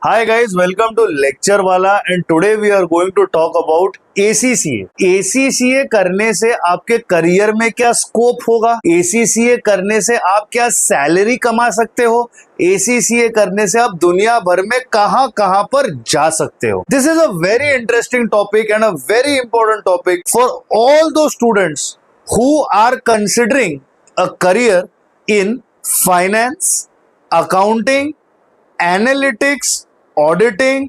Hi guys, welcome to Lecture Wala and today we are going to talk about ACCA. ACCA करने से आपके career में क्या scope होगा? ACCA करने से आप क्या सैलरी कमा सकते हो? ACCA करने से आप दुनिया भर में कहां पर जा सकते हो? This is a very interesting topic and a very important topic for all those students who are considering a career in finance, accounting, analytics, auditing,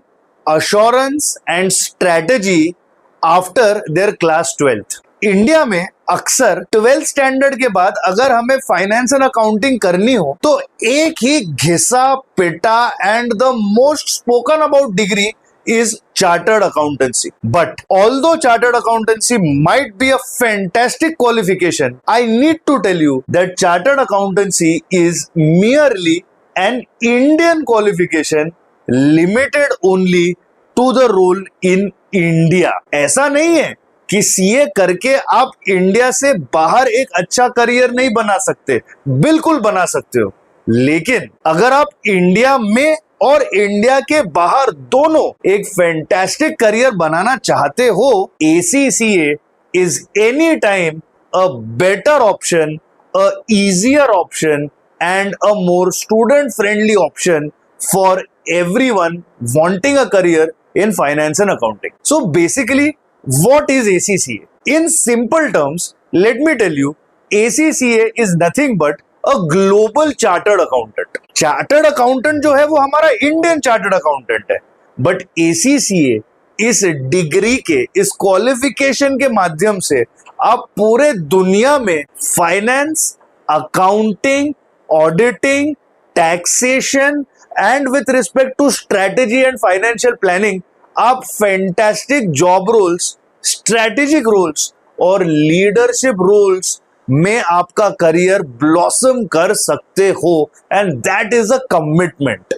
assurance and strategy after their class 12th। India में अक्सर 12th standard के बाद अगर हमें finance and accounting करनी हो तो एक ही घिसा पिटा and the most spoken about degree is chartered accountancy. But although chartered accountancy might be a fantastic qualification, I need to tell you that chartered accountancy is merely an Indian qualification limited only to the role in India. ऐसा नहीं है कि CA करके आप India से बाहर एक अच्छा करियर नहीं बना सकते, बिल्कुल बना सकते हो, लेकिन अगर आप इंडिया में और इंडिया के बाहर दोनों एक फैंटास्टिक करियर बनाना चाहते हो, ACCA is any time a better option, a easier option and a more student friendly option for everyone wanting a career in finance and accounting. So basically, what is ACCA? In simple terms, let me tell you, ACCA is nothing but a global chartered accountant. Chartered accountant जो है वो हमारा Indian chartered accountant है, but ACCA इस degree के, इस qualification के माध्यम से आप पूरे दुनिया में finance, accounting, auditing, taxation and with respect to strategy and financial planning आप fantastic job roles, strategic roles और लीडरशिप रोल्स में आपका करियर ब्लॉसम कर सकते हो and that is a commitment.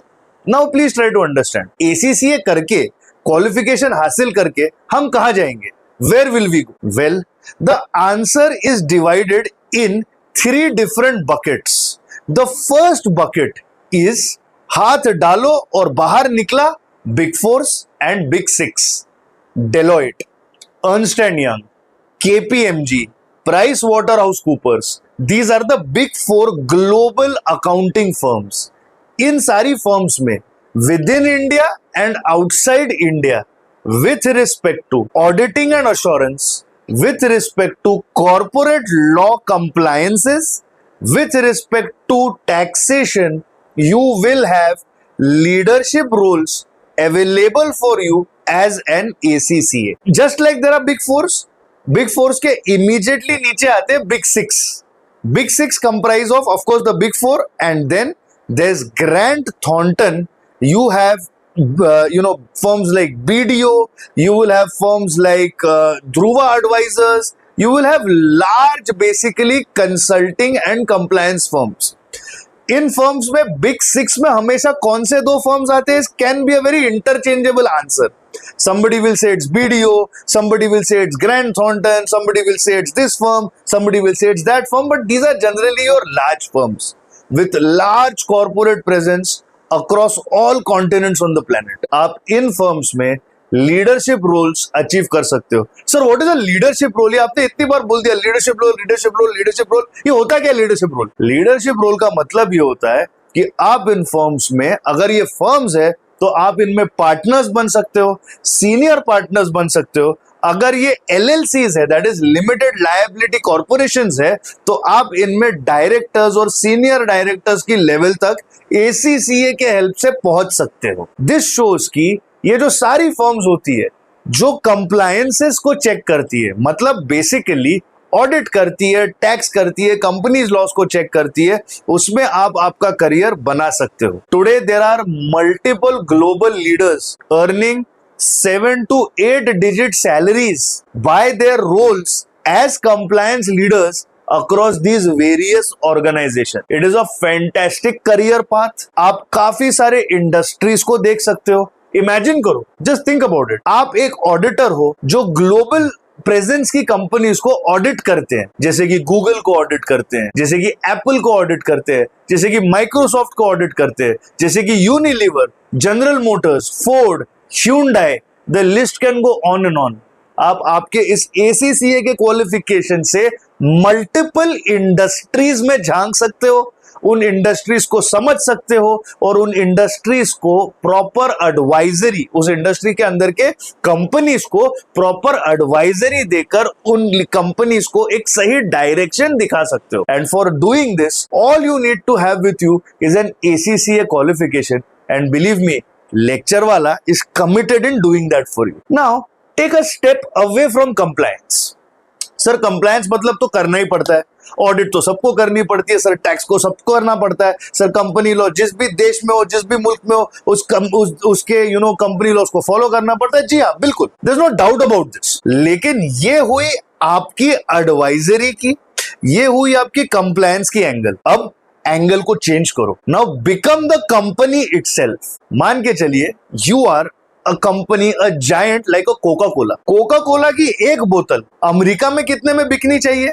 Now please try to understand, ACCA करके, qualification हासिल करके हम कहां जाएंगे? Where will we go? Well, the answer is divided in 3 different buckets. The first bucket is हाथ डालो और बाहर निकला, big 4 and big 6, Deloitte, Ernst and young, KPMG, PricewaterhouseCoopers. These are the big 4 global accounting firms. इन सारी firms में within India and outside India, with respect to auditing and assurance, with respect to corporate law compliances, with respect to taxation, you will have leadership roles available for you as an ACCA. Just like there are big 4s, big 4 के immediately नीचे आते हैं big 6. Big 6 comprise of course the big 4 and then there is Grant Thornton. You have firms like BDO, you will have firms like Dhruva Advisors, you will have large basically consulting and compliance firms. In firms में big 6 में हमेशा कौन से 2 firms आते हैं? Can be a very interchangeable answer. Somebody will say it's BDO, somebody will say it's Grant Thornton, somebody will say it's this firm, somebody will say it's that firm, but these are generally your large firms with large corporate presence across all continents on the planet. आप इन firms में leadership roles achieve कर सकते हो. Sir what is a leadership role? ये आपने इतनी बार बोल दिया, leadership role, leadership role, leadership role. ये होता क्या लीडरशिप रोल? लीडरशिप रोल का मतलब ये होता है कि आप इन फर्म्स में, अगर ये फर्म्स है तो आप इनमें पार्टनर्स बन सकते हो, सीनियर पार्टनर्स बन सकते हो. अगर ये LLCs है, that is limited liability corporations है, तो आप इनमें डायरेक्टर्स और सीनियर डायरेक्टर्स की लेवल तक ACCA के हेल्प से पहुंच सकते हो. दिस शोज की ये जो सारी फर्म्स होती है जो कंप्लायंसेस को चेक करती है, मतलब बेसिकली ऑडिट करती है, टैक्स करती है, कंपनीज लॉस को चेक करती है, उसमें आप आपका करियर बना सकते हो. Today there are multiple global leaders earning 7 to 8 digit salaries by their roles as compliance leaders across these various organizations. It is a fantastic career path. आप काफी सारे इंडस्ट्रीज को देख सकते हो. इमेजिन करो, जस्ट थिंक अबाउट इट. आप एक ऑडिटर हो जो ग्लोबल प्रेजेंस की कंपनीज को ऑडिट करते हैं, जैसे कि गूगल को ऑडिट करते हैं, जैसे कि एप्पल को ऑडिट करते हैं, जैसे कि माइक्रोसॉफ्ट को ऑडिट करते हैं, जैसे कि Unilever, general Motors, Ford, Hyundai, the list can go on and on. आप आपके इस ACCA के क्वालिफिकेशन से मल्टीपल इंडस्ट्रीज में झांक सकते हो, उन इंडस्ट्रीज को समझ सकते हो और उन इंडस्ट्रीज को प्रॉपर एडवाइजरी, उस इंडस्ट्री के अंदर के कंपनीज को प्रॉपर एडवाइजरी देकर उन कंपनीज को एक सही डायरेक्शन दिखा सकते हो। And for doing this all you need to have with you is an ACCA qualification, and believe me, lecture वाला is committed in doing that for you. Now take a step away from compliance. Sir compliance मतलब तो करना ही पड़ता है, audit तो सबको करनी पड़ती है सर, टैक्स को सबको करना पड़ता है सर, कंपनी लॉ जिस भी देश में हो, जिस भी मुल्क में हो, उसके कंपनी लॉज को फॉलो करना पड़ता है। जी हाँ, बिल्कुल, there is no doubt about this. लेकिन ये हुई आपकी एडवाइजरी की, ये हुई आपकी कंप्लायंस की एंगल। अब एंगल को चेंज करो, now become the company itself. मान के चलिए you are a company, a giant like a Coca Cola. Coca Cola की एक बोतल अमेरिका में कितने में बिकनी चाहिए,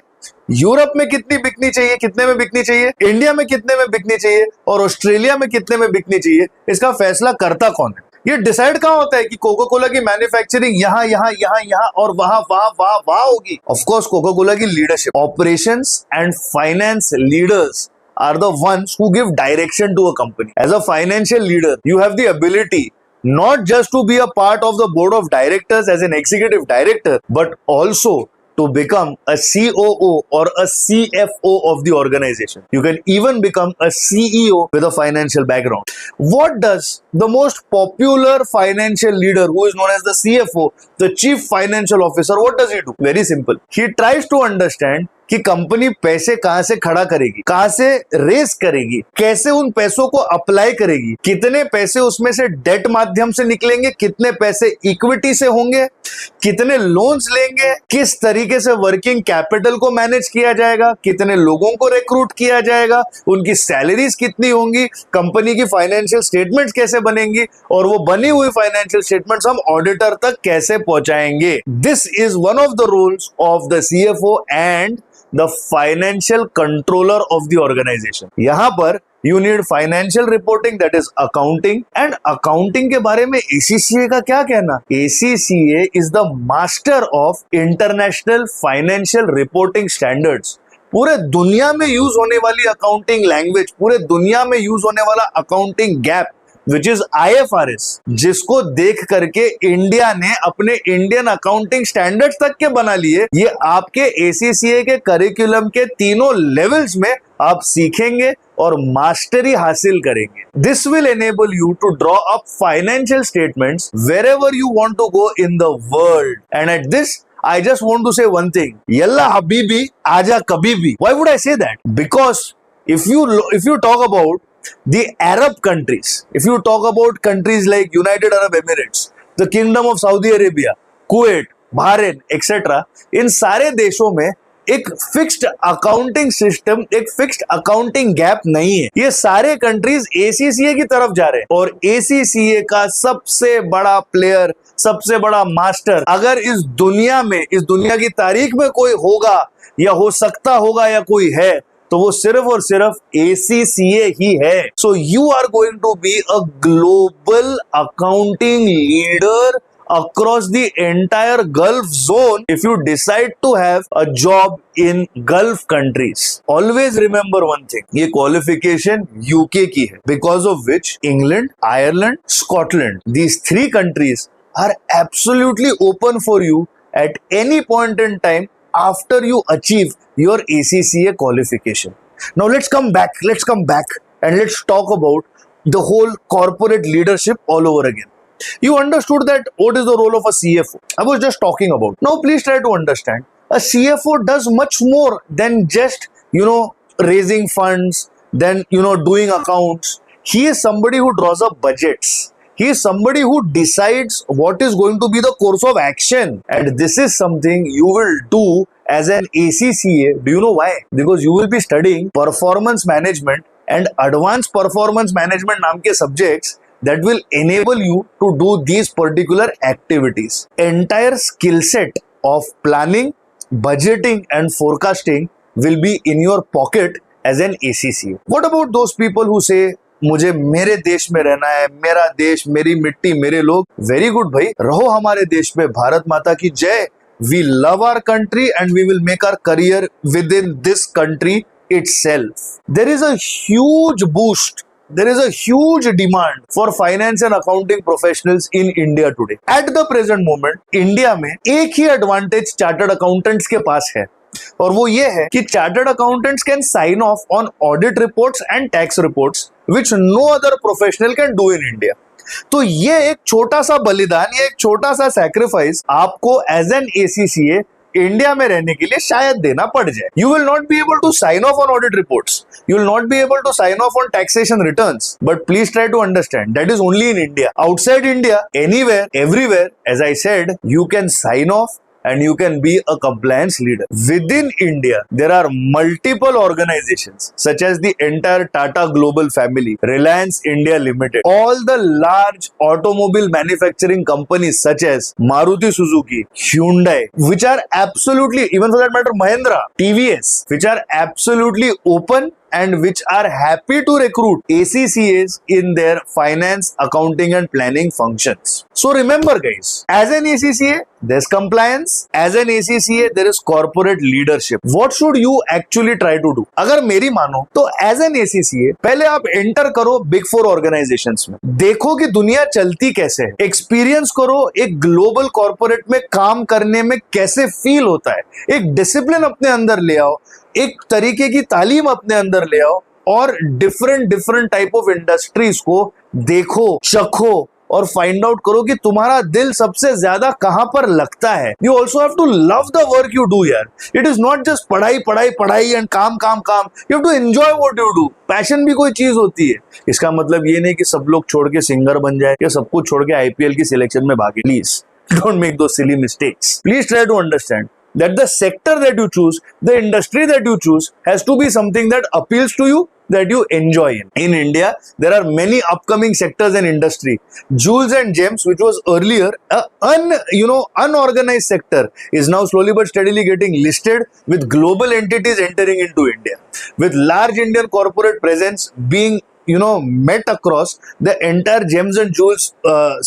यूरोप में कितनी बिकनी चाहिए, कितने में बिकनी चाहिए, इंडिया में कितने में बिकनी चाहिए और ऑस्ट्रेलिया में कितने में बिकनी चाहिए, इसका फैसला करता कौन है? ये डिसाइड कहां होता है कि कोका कोला की मैन्युफैक्चरिंग यहां यहां यहां यहां और वहां वहां वहां वहां होगी? ऑफ कोर्स कोका कोला की leadership, operations and finance leaders are the ones who give direction to a company. As a financial leader, you have the ability not just to be a part of the board of directors as an executive director, but also to become a COO or a CFO of the organization. You can even become a CEO with a financial background. What does the most popular financial leader, who is known as the CFO, the Chief Financial Officer, what does he do? Very simple. He tries to understand कि company पैसे कहां से खड़ा करेगी, कहां से race करेगी, कैसे उन पैसों को अप्लाई करेगी, कितने पैसे उसमें से डेट माध्यम से निकलेंगे, कितने पैसे इक्विटी से होंगे, कितने लोन्स लेंगे, किस तरीके से वर्किंग कैपिटल को मैनेज किया जाएगा, कितने लोगों को रिक्रूट किया जाएगा, उनकी सैलरीज कितनी होंगी, कंपनी की फाइनेंशियल स्टेटमेंट्स कैसे बनेंगी और वो बनी हुई फाइनेंशियल स्टेटमेंट्स हम ऑडिटर तक कैसे पहुंचाएंगे। This is one of the roles of the CFO and the financial controller of the organisation. यहां पर you need financial reporting, that is accounting. And accounting के बारे में ACCA का क्या कहना? ACCA is the master of international financial reporting standards. पूरे दुनिया में यूज होने वाली अकाउंटिंग लैंग्वेज, पूरे दुनिया में यूज होने वाला accounting gap which is IFRS, जिसको देख करके इंडिया ने अपने इंडियन अकाउंटिंग स्टैंडर्ड्स तक के बना लिए। ये आपके ACCA के करिकुलम के तीनों लेवल्स में आप सीखेंगे और मास्टरी हासिल करेंगे। This will enable you to draw up financial statements wherever you want to go in the world. And at this, I just want to say one thing. Yalla habibi, aja kabhi bhi. Why would I say that? Because if you talk about the Arab countries, if you talk about countries like United Arab Emirates, the Kingdom of Saudi Arabia, Kuwait, Bahrain, etc., इन सारे देशों में एक fixed accounting system, एक fixed accounting gap नहीं है। ये सारे countries ACCA की तरफ जा रहे हैं और ACCA का सबसे बड़ा प्लेयर, सबसे बड़ा मास्टर अगर इस दुनिया में, इस दुनिया की तारीख में कोई होगा या हो सकता होगा या कोई है, तो वो सिर्फ और सिर्फ ACCA ही है। So you are going to be a global accounting leader across the entire Gulf zone if you decide to have a job in Gulf countries. Always remember one thing, ये qualification UK की है, because of which England, Ireland, Scotland, these three countries are absolutely open for you at any point in time after you achieve your ACCA qualification. Now let's come back and let's talk about the whole corporate leadership all over again. You understood that what is the role of a CFO. I was just talking about. Now please try to understand. A CFO does much more than just, raising funds, then, doing accounts. He is somebody who draws up budgets. He is somebody who decides what is going to be the course of action. And this is something you will do as an ACCA. Do you know why? Because you will be studying performance management and advanced performance management नाम के subjects that will enable you to do these particular activities. Entire skill set of planning, budgeting and forecasting will be in your pocket as an ACCA. What about those people who say मुझे मेरे देश में रहना है, मेरा देश, मेरी मिट्टी, मेरे लोग? वेरी गुड भाई, रहो हमारे देश में, भारत माता की जय. We love our country and we will make our career within this country itself. There is a huge boost. There is a huge demand for finance and accounting professionals in India today. At the present moment, India में एक ही advantage chartered accountants के पास है, और वो ये है कि chartered accountants can sign off on audit reports and tax reports which no other professional can do in India. तो ये एक छोटा सा बलिदान, ये एक छोटा सा सैक्रिफाइस आपको एज एन ACCA इंडिया में रहने के लिए शायद देना पड़ जाए. You will not be able to sign off on audit reports, you will not be able to sign off on taxation returns, but please try to understand that is only in India. Outside India, anywhere, everywhere, as I said, you can sign off and you can be a compliance leader. Within India, there are multiple organizations such as the entire Tata Global family, Reliance India Limited, all the large automobile manufacturing companies such as Maruti Suzuki, Hyundai, which are absolutely, even for that matter, Mahindra, TVS, which are absolutely open and which are happy to recruit ACCAs in their finance, accounting and planning functions. So remember guys, as an ACCA, there's compliance. As an ACCA, there is corporate leadership. What should you actually try to do? अगर मेरी मानो तो as an ACCA, पहले आप enter करो Big Four organizations में. देखो कि दुनिया चलती कैसे है. Experience करो एक global corporate में काम करने में कैसे feel होता है. एक discipline अपने अंदर ले आओ, एक तरीके की तालीम अपने अंदर ले आओ और डिफरेंट टाइप ऑफ इंडस्ट्रीज को देखो, चखो और फाइंड आउट करो कि तुम्हारा दिल सबसे ज्यादा कहां पर लगता है. You also have to love the work you do यार. इट इज नॉट जस्ट पढ़ाई पढ़ाई पढ़ाई एंड काम काम काम. You have to enjoy what you do. Passion भी कोई चीज होती है. इसका मतलब ये नहीं कि सब लोग छोड़ के सिंगर बन जाए या सब कुछ छोड़ के IPL की सिलेक्शन में भागे. Please don't make two silly mistakes. Please try to understand that the sector that you choose, the industry that you choose has to be something that appeals to you, that you enjoy in. In India, there are many upcoming sectors and industry. Jewels and gems, which was earlier unorganized sector, is now slowly but steadily getting listed with global entities entering into India. With large Indian corporate presence being met across the entire gems and jewels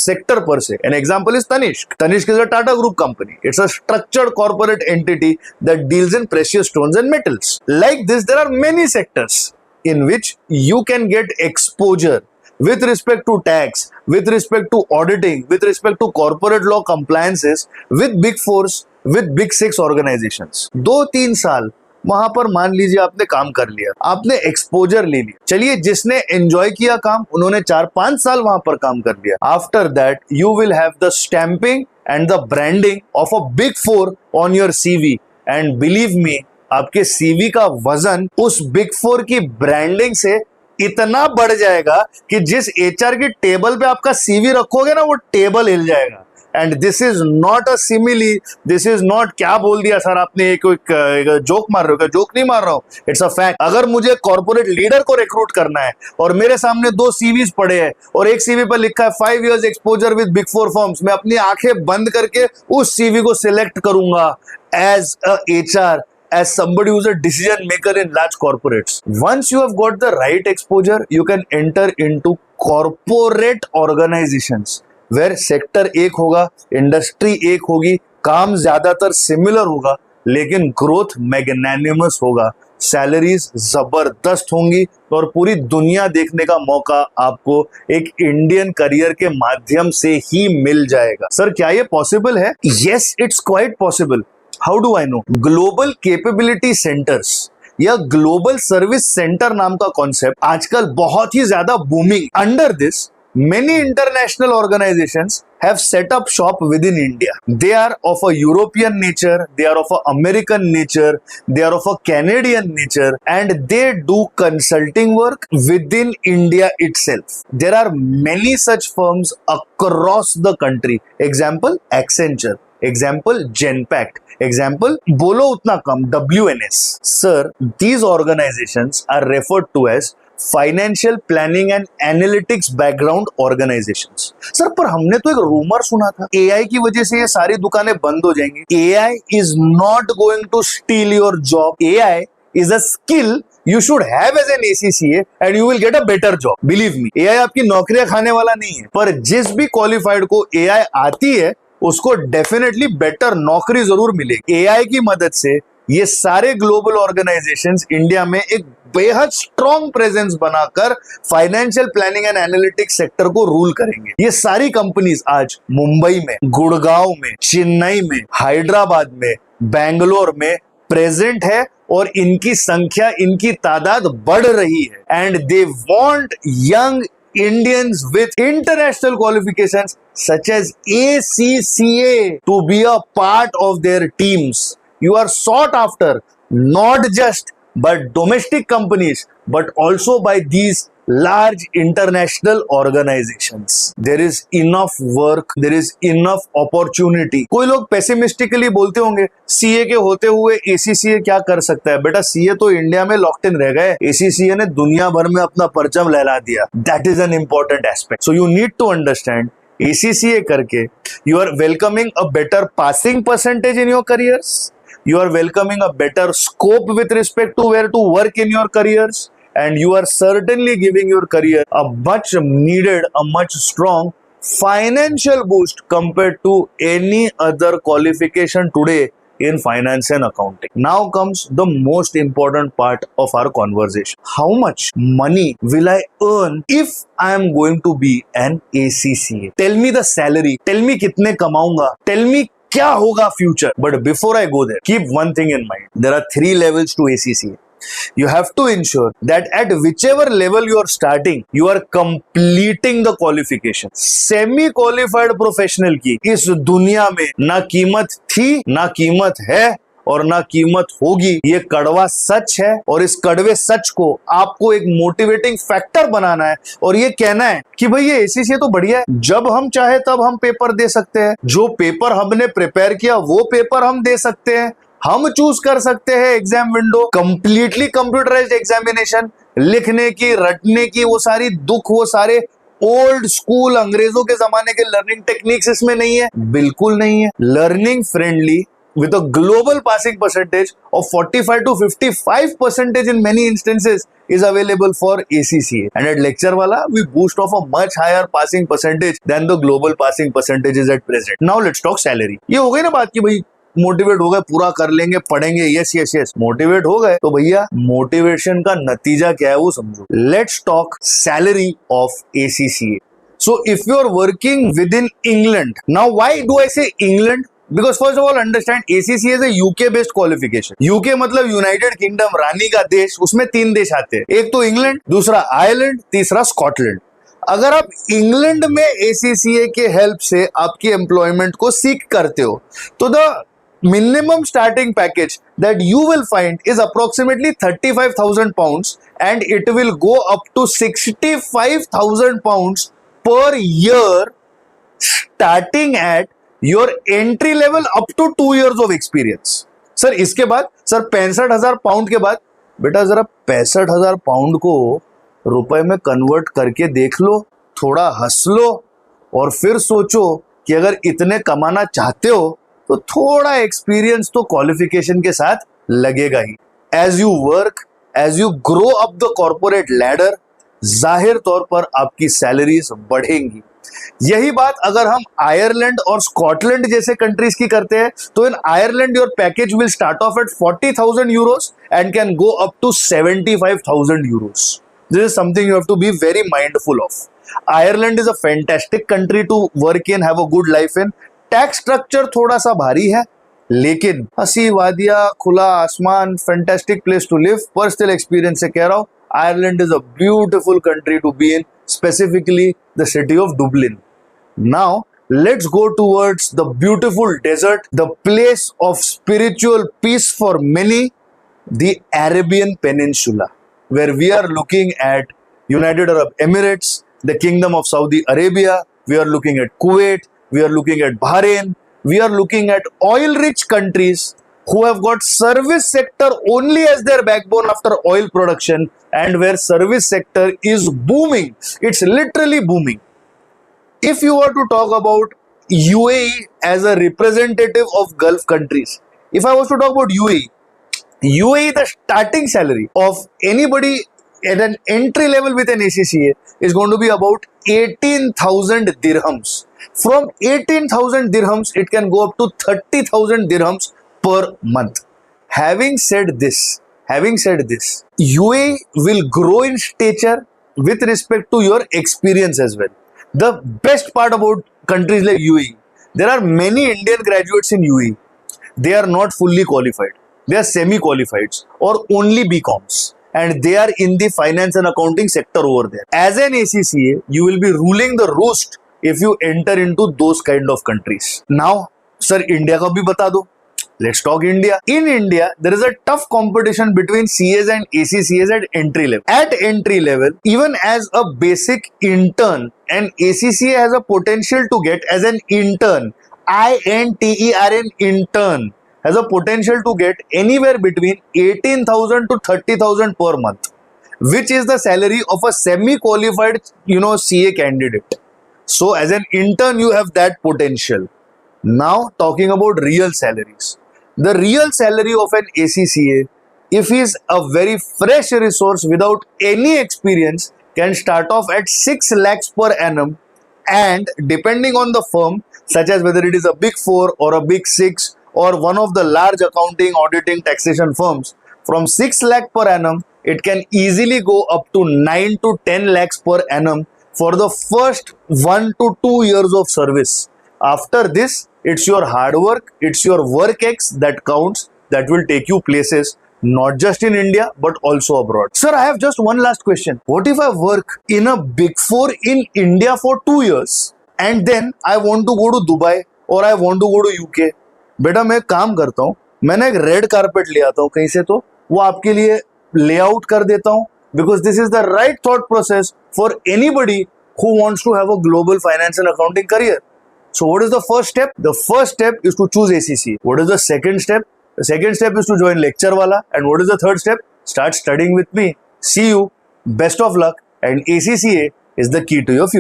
sector per se. An example is Tanishq. Tanishq is a Tata Group company. It's a structured corporate entity that deals in precious stones and metals. Like this, there are many sectors in which you can get exposure with respect to tax, with respect to auditing, with respect to corporate law compliances, with Big Fours, with Big Six organizations. 2-3 साल वहां पर मान लीजिए आपने काम कर लिया, आपने एक्सपोजर ले लिया. चलिए, जिसने एंजॉय किया काम, उन्होंने 4-5 साल वहां पर काम कर लिया. After that you will have the stamping and the branding of a big four on your CV. And believe मी, आपके CV का वजन उस बिग फोर की ब्रांडिंग से इतना बढ़ जाएगा कि जिस HR की टेबल पे आपका CV रखोगे ना, वो टेबल हिल जाएगा. And this is not a simile, this is not क्या बोल दिया सर आपने, एक जोक मार रहे हो क्या? जोक नहीं मार रहा हूं, इट्स अ फैक्ट. अगर मुझे कॉर्पोरेट लीडर को रिक्रूट करना है और मेरे सामने 2 CVs पड़े हैं और एक CV पर लिखा है 5 years exposure with big four firms, मैं अपनी आंखें बंद करके उस CV को सिलेक्ट करूंगा as a HR, as somebody who's a decision maker in large corporates. Once you have got the right exposure, you can enter into corporate organizations where sector एक होगा, इंडस्ट्री एक होगी, काम ज्यादातर सिमिलर होगा, लेकिन ग्रोथ मैग्नेनिमस होगा, सैलरीज जबरदस्त होंगी और पूरी दुनिया देखने का मौका आपको एक इंडियन करियर के माध्यम से ही मिल जाएगा. सर क्या ये पॉसिबल है? Yes, it's quite possible. How do I know? Global capability centres या ग्लोबल सर्विस सेंटर नाम का कॉन्सेप्ट आजकल बहुत ही ज्यादा booming. Under this many international organizations have set up shop within India. They are of a European nature, they are of a American nature, they are of a Canadian nature, and they do consulting work within India itself. There are many such firms across the country. Example, Accenture. Example, Genpact. Example, बोलो उतना कम, WNS. Sir, these organizations are referred to as financial planning and analytics background organisations. Sir पर हमने तो एक rumour सुना था AI की वजह से ये सारी दुकानें बंद हो जाएंगी। AI is not going to steal your job. AI is a skill you should have as an ACCA and you will get a better job. Believe me, AI आपकी नौकरियां खाने वाला नहीं है, पर जिस भी क्वालिफाइड को AI आती है उसको डेफिनेटली बेटर नौकरी जरूर मिलेगी। AI की मदद से ये सारे ग्लोबल ऑर्गेनाइजेशंस इंडिया में एक बेहद स्ट्रॉन्ग प्रेजेंस बनाकर financial planning and analytics sector को रूल करेंगे। ये सारी कंपनीज आज मुंबई में, गुड़गांव में, चेन्नई में, हैदराबाद में, बैंगलोर में प्रेजेंट है और इनकी संख्या, इनकी तादाद बढ़ रही है and they want young Indians with international qualifications such as ACCA to be a part of their teams. You are sought after not just by domestic companies but also by these large international organizations. There is enough work, there is enough opportunity. कोई लोग pessimistically बोलते होंगे CA के होते हुए ACCA क्या कर सकता है। बेटा सीए तो इंडिया में लॉक्ड इन रह गए, एसीसीए ने दुनिया भर में अपना परचम लहरा दिया। That is an important aspect. So you need to understand ACCA करके you are welcoming a better passing percentage in your careers. You are welcoming a better scope with respect to where to work in your careers. And you are certainly giving your career a much needed, a much strong financial boost compared to any other qualification today in finance and accounting. Now comes the most important part of our conversation. How much money will I earn if I am going to be an ACCA? Tell me the salary. Tell me कितने कमाऊंगा. Tell me क्या होगा future. But before I go there, keep one thing in mind. There are 3 levels to ACCA. You have to ensure that at whichever level you are starting, you are completing the qualification. Semi qualified professional की इस दुनिया में ना कीमत थी, ना कीमत है और ना कीमत होगी। ये कड़वा सच है और इस कड़वे सच को आपको एक मोटिवेटिंग फैक्टर बनाना है और ये कहना है कि भाई ये एसीसीए तो बढ़िया है, जब हम चाहे तब हम पेपर दे सकते हैं, जो पेपर हमने प्रिपेयर किया वो पेपर हम दे सकते हैं, हम चूज कर सकते हैं exam window, completely computerised examination, लिखने की, रटने की वो सारी दुख, वो सारे ओल्ड स्कूल अंग्रेजों के जमाने के लर्निंग टेक्निक्स इसमें नहीं है, बिल्कुल नहीं है। Learning friendly with a global passing percentage of 45 to 55% in many instances is available for ACCA. And at lecture wala we boost off a much higher passing percentage than the global passing percentages at present. Now let's talk salary. ये हो गई ना बात कि भाई motivate हो गए, पूरा कर लेंगे, पढ़ेंगे, यस यस यस, मोटिवेट हो गए तो भैया मोटिवेशन का नतीजा क्या है वो समझो। Let's talk salary of ACCA. So if you are working within England, now why do I say England? Because first of all understand ACCA is a UK based qualification. UK मतलब United kingdom, रानी का देश, उसमें 3 देश आते हैं, एक तो England, दूसरा आयरलैंड, तीसरा स्कॉटलैंड। अगर आप इंग्लैंड में ACCA के हेल्प से आपकी एम्प्लॉयमेंट को सीख करते हो तो the minimum starting package that you will find is approximately 35,000 pounds and it will go up to 65,000 pounds per year starting at your entry level up to 2 years of experience. Sir इसके बाद sir 65,000 pound के बाद, बेटा जरा 65,000 pound को रुपए में convert करके देख लो, थोड़ा हंस लो और फिर सोचो कि अगर इतने कमाना चाहते हो तो थोड़ा एक्सपीरियंस तो क्वालिफिकेशन के साथ लगेगा ही। As you work, as you grow up the corporate ladder, जाहिर तौर पर आपकी सैलरीज बढ़ेंगी। यही बात अगर हम आयरलैंड और स्कॉटलैंड जैसे कंट्रीज की करते हैं तो in Ireland your package will start off at 40,000 euros and can go up to 75,000 euros. This is something you have to be very mindful of. Ireland is a fantastic country to work in, have a good life in. Tax structure थोड़ा सा भारी है लेकिन हंसी वादियां, खुला आसमान, fantastic place to live. Personal experience से कह रहा हूं, Ireland is a beautiful country to be in, specifically the city of Dublin. Now let's go towards the beautiful desert, the place of spiritual peace for many, the Arabian Peninsula, where we are looking at United Arab Emirates, the Kingdom of Saudi Arabia, we are looking at Kuwait, we are looking at Bahrain, we are looking at oil rich countries who have got service sector only as their backbone after oil production, and where service sector is booming. It's literally booming. If you were to talk about UAE as a representative of Gulf countries, if I was to talk about UAE, the starting salary of anybody at an entry level with an ACCA is going to be about 18,000 dirhams. From 18,000 dirhams, it can go up to 30,000 dirhams per month. Having said this, UAE will grow in stature with respect to your experience as well. The best part about countries like UAE, there are many Indian graduates in UAE. They are not fully qualified. They are semi-qualified or only BComs, and they are in the finance and accounting sector over there. As an ACCA, you will be ruling the roost if you enter into those kind of countries. Now, sir, India ka bhi bata do. Let's talk India. In India, there is a tough competition between CAs and ACCAs at entry level. At entry level, even as a basic intern, an ACCA has a potential to get as an intern, INTERN intern, has a potential to get anywhere between 18,000 to 30,000 per month, which is the salary of a semi-qualified, CA candidate. So as an intern, you have that potential. Now talking about real salaries. The real salary of an ACCA, if he is a very fresh resource without any experience, can start off at 6 lakhs per annum, and depending on the firm, such as whether it is a big 4 or a big 6 or one of the large accounting, auditing, taxation firms, from 6 lakh per annum, it can easily go up to 9 to 10 lakhs per annum for the first 1 to 2 years of service. After this, it's your hard work, it's your work X that counts, that will take you places, not just in India, but also abroad. Sir, I have just one last question. What if I work in a big 4 in India for 2 years and then I want to go to Dubai or I want to go to UK? बेटा मैं काम करता हूँ, मैंने एक red carpet ले आता हूँ कहीं से, तो वो आपके लिए लेआउट कर देता हूँ, because this is the right thought process for anybody who wants to have a global finance and accounting career. So what is the first step? The first step is to choose ACCA. What is the second step? The second step is to join Lecturewala. And what is the third step? Start studying with me. See you. Best of luck. And ACCA is the key to your future.